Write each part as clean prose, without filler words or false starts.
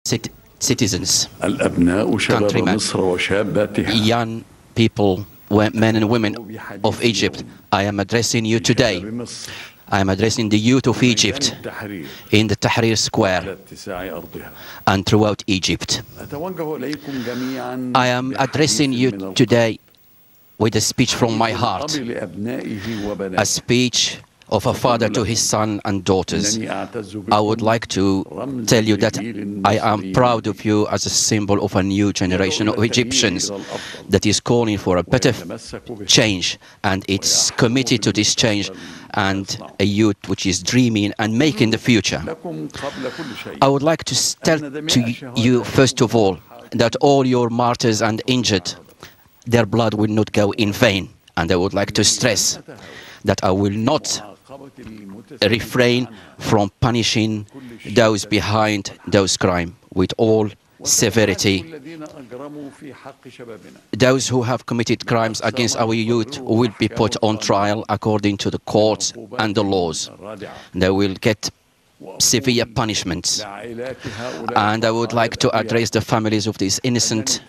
citizens, countrymen, young people, men and women of Egypt, I am addressing you today. I am addressing the youth of Egypt in the Tahrir Square and throughout Egypt. I am addressing you today with a speech from my heart, a speech of a father to his son and daughters. I would like to tell you that I am proud of you as a symbol of a new generation of Egyptians that is calling for a better change, and it's committed to this change, and a youth which is dreaming and making the future. I would like to tell to you, first of all, that all your martyrs and injured, their blood will not go in vain. And I would like to stress that I will not refrain from punishing those behind those crimes with all severity. Those who have committed crimes against our youth will be put on trial according to the courts and the laws. They will get severe punishments. And I would like to address the families of these innocent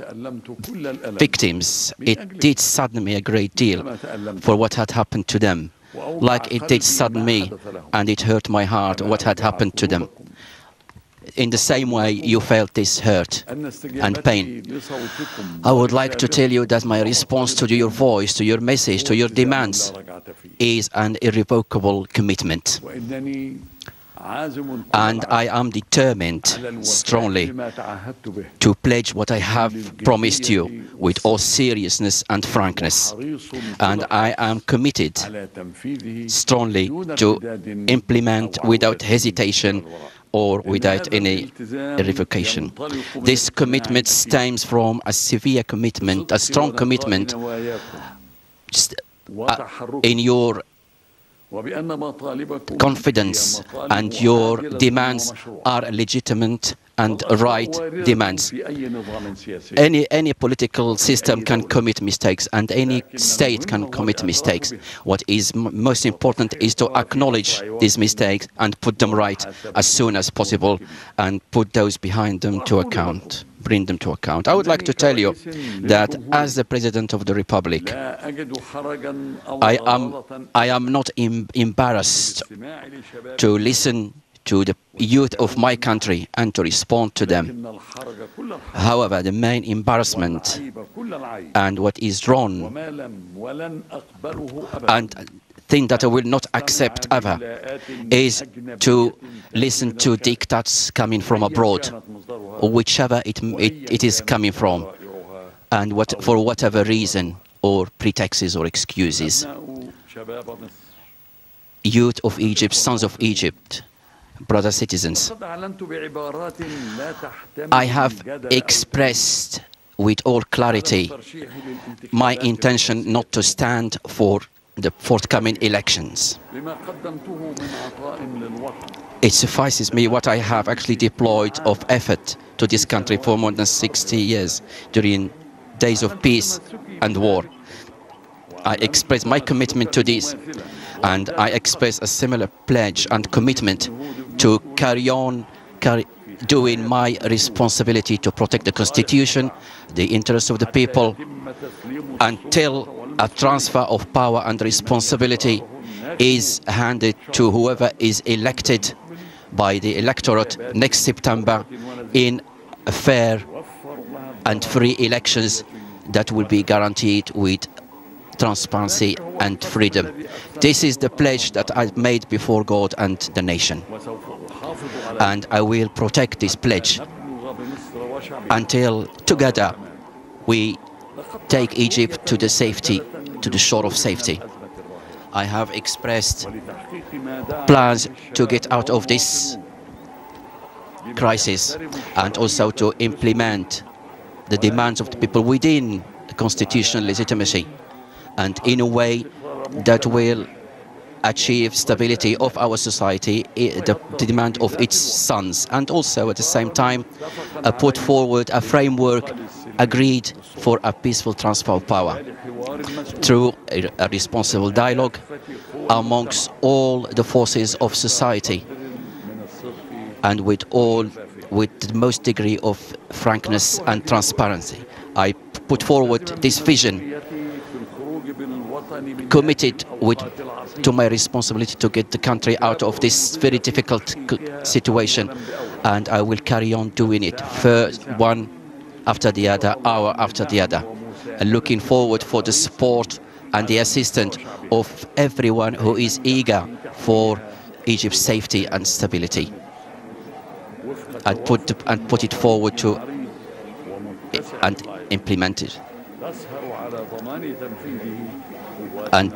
victims. It did sadden me a great deal for what had happened to them. Like it did sadden me, and it hurt my heart what had happened to them. In the same way you felt this hurt and pain. I would like to tell you that my response to your voice, to your message, to your demands is an irrevocable commitment. And I am determined strongly to pledge what I have promised you with all seriousness and frankness. And I am committed strongly to implement without hesitation or without any revocation. This commitment stems from a severe commitment, a strong commitment in your confidence, and your demands are legitimate and right demands. Any political system can commit mistakes, and any state can commit mistakes. What is most important is to acknowledge these mistakes and put them right as soon as possible, and put those behind them to account, bring them to account. I would like to tell you that as the President of the Republic, I am not embarrassed to listen to the youth of my country and to respond to them. However, the main embarrassment and what is wrong and thing that I will not accept ever is to listen to diktats coming from abroad, or whichever it is coming from, and for whatever reason or pretexts or excuses. Youth of Egypt, sons of Egypt, brother citizens, I have expressed with all clarity my intention not to stand for the forthcoming elections. It suffices me what I have actually deployed of effort to this country for more than 60 years during days of peace and war. I express my commitment to this, and I express a similar pledge and commitment to carry on doing my responsibility to protect the Constitution, the interests of the people, until a transfer of power and responsibility is handed to whoever is elected by the electorate next September in fair and free elections that will be guaranteed with transparency and freedom. This is the pledge that I've made before God and the nation. And I will protect this pledge until together we take Egypt to the safety, to the shore of safety. I have expressed plans to get out of this crisis and also to implement the demands of the people within the constitutional legitimacy, and in a way that will achieve stability of our society, the demand of its sons, and also at the same time put forward a framework agreed for a peaceful transfer of power through a responsible dialogue amongst all the forces of society and with all with the most degree of frankness and transparency. I put forward this vision, committed to my responsibility to get the country out of this very difficult situation, and I will carry on doing it, first one after the other, hour after the other, and looking forward for the support and the assistance of everyone who is eager for Egypt's safety and stability, and put it forward to and implement it. And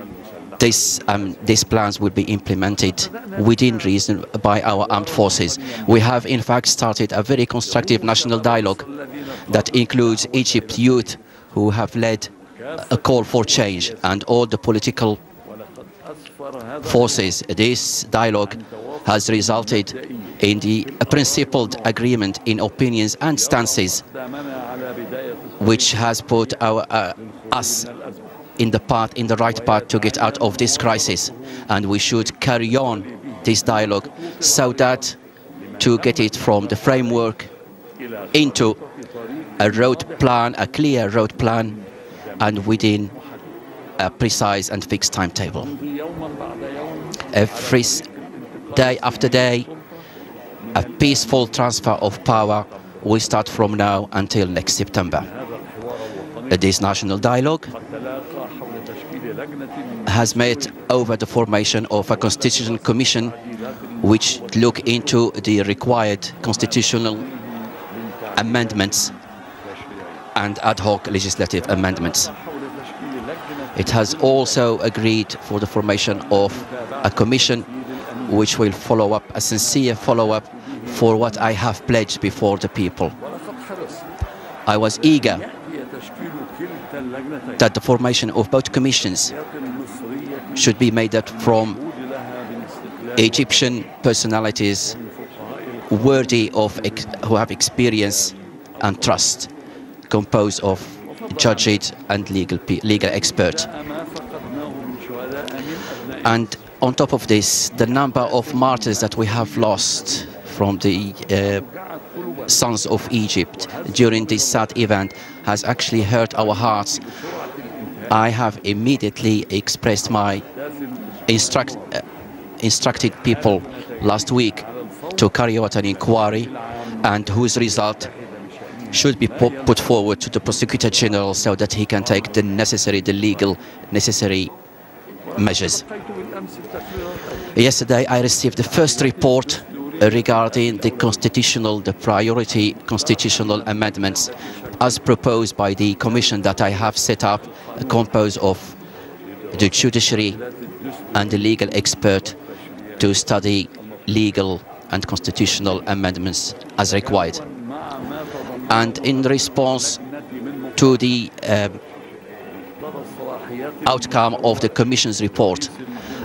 these plans will be implemented within reason by our armed forces. We have in fact started a very constructive national dialogue that includes Egypt youth who have led a call for change and all the political forces. This dialogue has resulted in the principled agreement in opinions and stances, which has put us in the right path to get out of this crisis. And we should carry on this dialogue so that to get it from the framework into a road plan, a clear road plan, and within a precise and fixed timetable. Every day after day, a peaceful transfer of power will start from now until next September. This national dialogue has met over the formation of a constitutional commission which look into the required constitutional amendments and ad hoc legislative amendments. It has also agreed for the formation of a commission which will follow up, a sincere follow-up for what I have pledged before the people. I was eager that the formation of both commissions should be made up from Egyptian personalities worthy of who have experience and trust, composed of judges and legal experts. And on top of this, the number of martyrs that we have lost from the sons of Egypt during this sad event has actually hurt our hearts. I have immediately expressed my instructed people last week to carry out an inquiry, and whose result should be put forward to the Prosecutor General so that he can take the legal necessary measures. Yesterday I received the first report regarding the priority constitutional amendments as proposed by the commission that I have set up, composed of the judiciary and the legal expert, to study legal and constitutional amendments as required. And in response to the outcome of the Commission's report,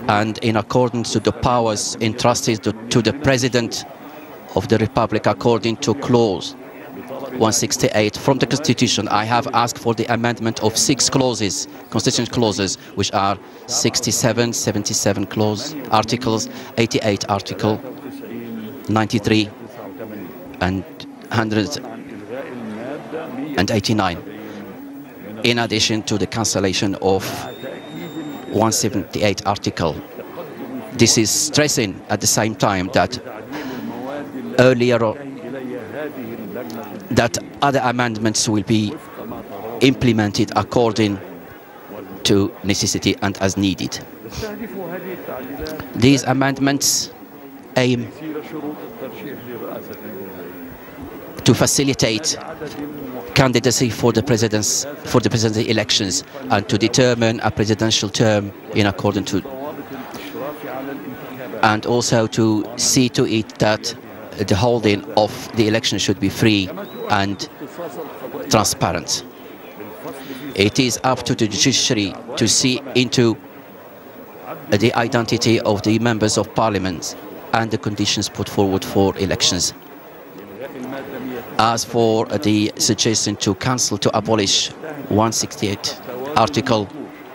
and in accordance to the powers entrusted to the President of the Republic according to Clause 168 from the Constitution, I have asked for the amendment of 6 clauses, constitutional clauses, which are 67, 77 articles, 88 article, 93 and 189, in addition to the cancellation of 178 article. This is stressing at the same time that that other amendments will be implemented according to necessity and as needed. These amendments aim to facilitate candidacy for the presidential elections and to determine a presidential term in accordance to, and also to see to it that the holding of the election should be free and transparent. It is up to the judiciary to see into the identity of the members of parliament and the conditions put forward for elections. As for the suggestion to cancel, to abolish 168 article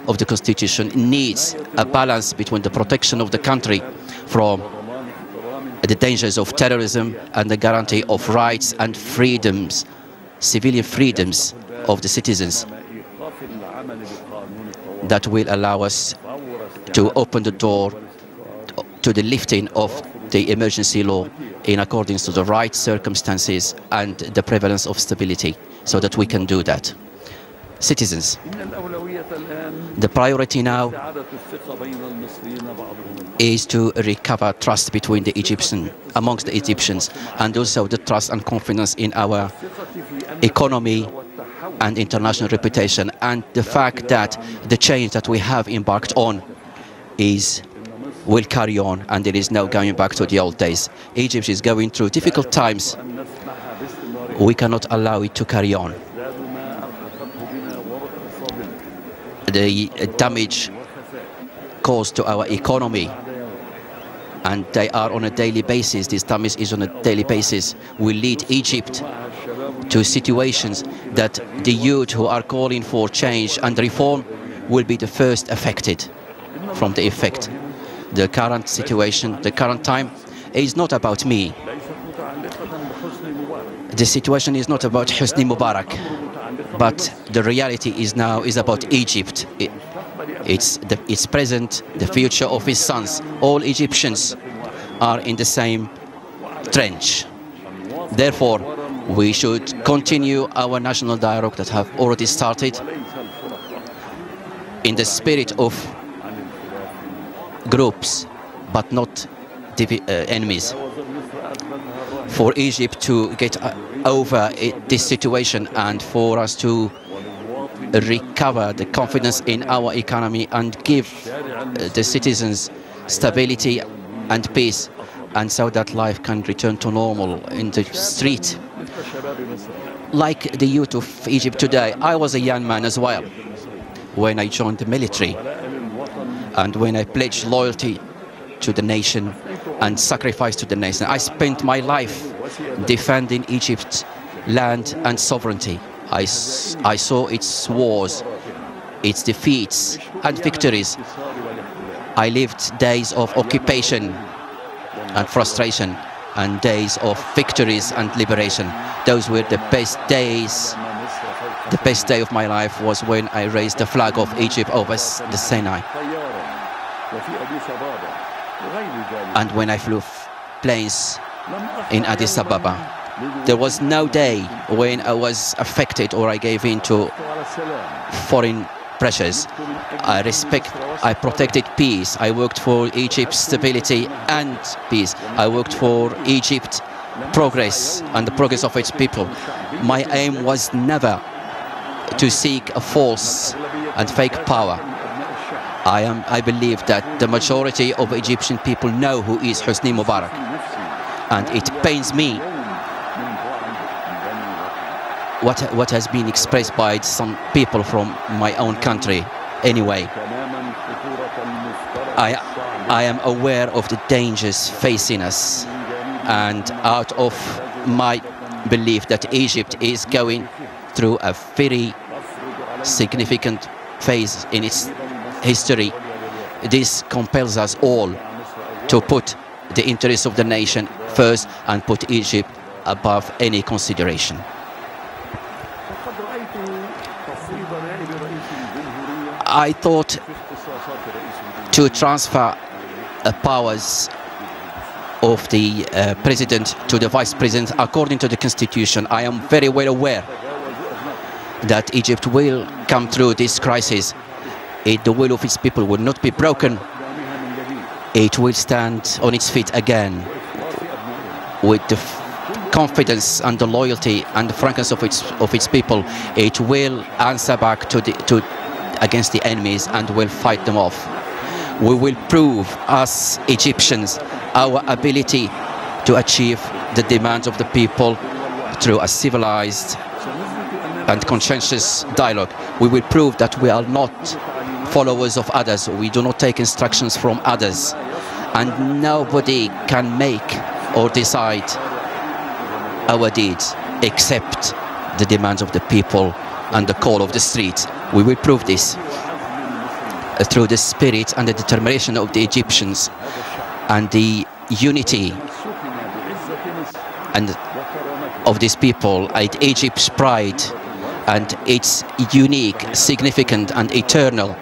of the Constitution, needs a balance between the protection of the country from the dangers of terrorism and the guarantee of rights and freedoms, civilian freedoms of the citizens, that will allow us to open the door to the lifting of the emergency law in accordance to the right circumstances and the prevalence of stability, so that we can do that. Citizens, the priority now is to recover trust between the Egyptians, amongst the Egyptians, and also the trust and confidence in our economy and international reputation, and the fact that the change that we have embarked on will carry on, and there is no going back to the old days. Egypt is going through difficult times. We cannot allow it to carry on. The damage caused to our economy, and they are on a daily basis, this damage is on a daily basis, will lead Egypt to situations that the youth who are calling for change and reform will be the first affected from the effect. The current situation, the current time, is not about me. The situation is not about Hosni Mubarak, but the reality is now is about Egypt. Its present, the future of his sons. All Egyptians are in the same trench. Therefore, we should continue our national dialogue that have already started in the spirit of groups, but not enemies. For Egypt to get over this situation and for us to recover the confidence in our economy and give the citizens stability and peace, and so that life can return to normal in the street. Like the youth of Egypt today, I was a young man as well when I joined the military and when I pledged loyalty to the nation and sacrifice to the nation. I spent my life defending Egypt's land and sovereignty. I saw its wars, its defeats and victories. I lived days of occupation and frustration and days of victories and liberation. Those were the best days. The best day of my life was when I raised the flag of Egypt over the Sinai, and when I flew planes in Addis Ababa. There was no day when I was affected or I gave in to foreign pressures. I protected peace. I worked for Egypt's stability and peace. I worked for Egypt's progress and the progress of its people. My aim was never to seek a false and fake power. I believe that the majority of Egyptian people know who is Hosni Mubarak, and it pains me what has been expressed by some people from my own country. Anyway, I am aware of the dangers facing us, and out of my belief that Egypt is going through a very significant phase in its history, this compels us all to put the interests of the nation first and put Egypt above any consideration. I thought to transfer powers of the president to the vice president according to the constitution. I am very well aware that Egypt will come through this crisis. The will of its people will not be broken. It will stand on its feet again with the confidence and the loyalty and the frankness of its people. It will answer back against the enemies and will fight them off. We will prove, as Egyptians, our ability to achieve the demands of the people through a civilized and conscientious dialogue. We will prove that we are not followers of others. We do not take instructions from others, and nobody can make or decide our deeds except the demands of the people and the call of the street. We will prove this through the spirit and the determination of the Egyptians and the unity and of these people, and Egypt's pride and its unique, significant and eternal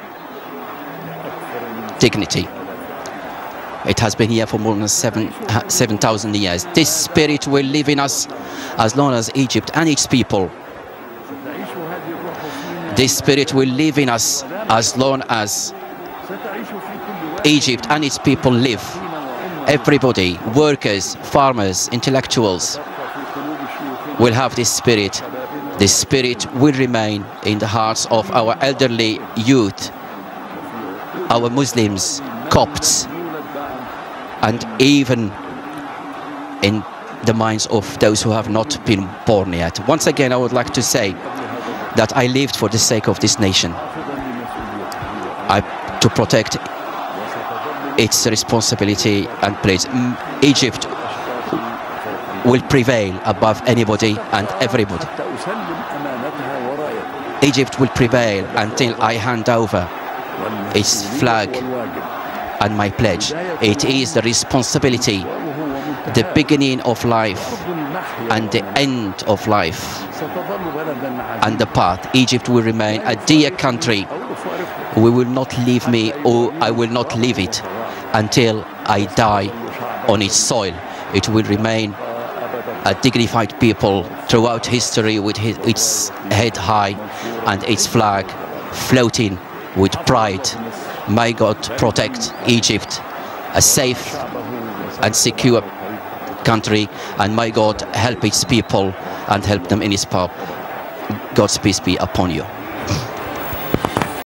dignity. It has been here for more than 7,000 years. This spirit will live in us as long as Egypt and its people. This spirit will live in us as long as Egypt and its people live. Everybody, workers, farmers, intellectuals, will have this spirit. This spirit will remain in the hearts of our elderly youth, our Muslims, Copts, and even in the minds of those who have not been born yet. Once again, I would like to say that I lived for the sake of this nation, to protect its responsibility and place. Egypt will prevail above anybody and everybody. Egypt will prevail until I hand over its flag and my pledge. It is the responsibility, the beginning of life and the end of life and the path. Egypt will remain a dear country. We will not leave me, or I will not leave it until I die on its soil. It will remain a dignified people throughout history, with its head high and its flag floating with pride. May God protect Egypt, a safe and secure country, and may God help its people and help them in His power. God's peace be upon you.